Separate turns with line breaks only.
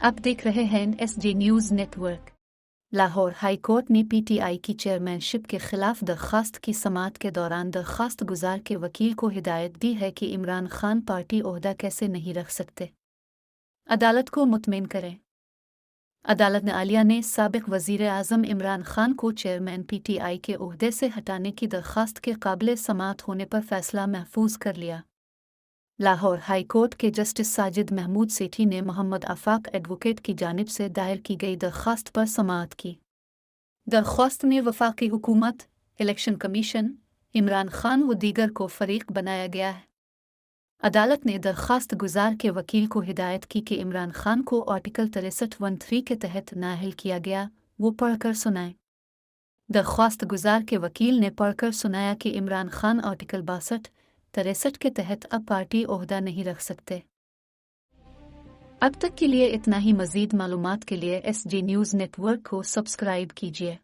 आप देख रहे हैं SG news network. Lahore high court ने PTI की चेयरमैनशिप के खिलाफ दरख्वास्त की समाअत के दौरान दरख्वास्त गुजार के वकील को हिदायत दी है कि इमरान खान पार्टी ओहदा कैसे नहीं रख सकते। अदालत को मुतमिन करें। अदालत ने आलिया ने साबिक वज़ीर आज़म इमरान खान को चेयरमैन PTI के ओहदे से हटाने की दरख्वास्त के काबिल समाअत होने पर फैसला महफूज कर लिया। लाहौर हाई कोर्ट के जस्टिस साजिद महमूद सेठी ने मोहम्मद आफाक एडवोकेट की जानिब से दायर की गई दरख्वास्त पर समाअत की। दरख्वास्त में वफाकी हुकूमत, इलेक्शन कमीशन, इमरान खान व दीगर को फरीक बनाया गया है। अदालत ने दरख्वास्त गुजार के वकील को हिदायत की कि इमरान खान को आर्टिकल 63(1)(3) के तहत नाअहल किया गया, वो पढ़कर सुनाए। दरख्वास्त गुजार के वकील ने पढ़कर सुनाया कि इमरान खान आर्टिकल 62-63 के तहत अब पार्टी ओहदा नहीं रख सकते। अब तक के लिए इतना ही। मज़ीद मालूमात के लिए SG न्यूज़ नेटवर्क को सब्सक्राइब कीजिए।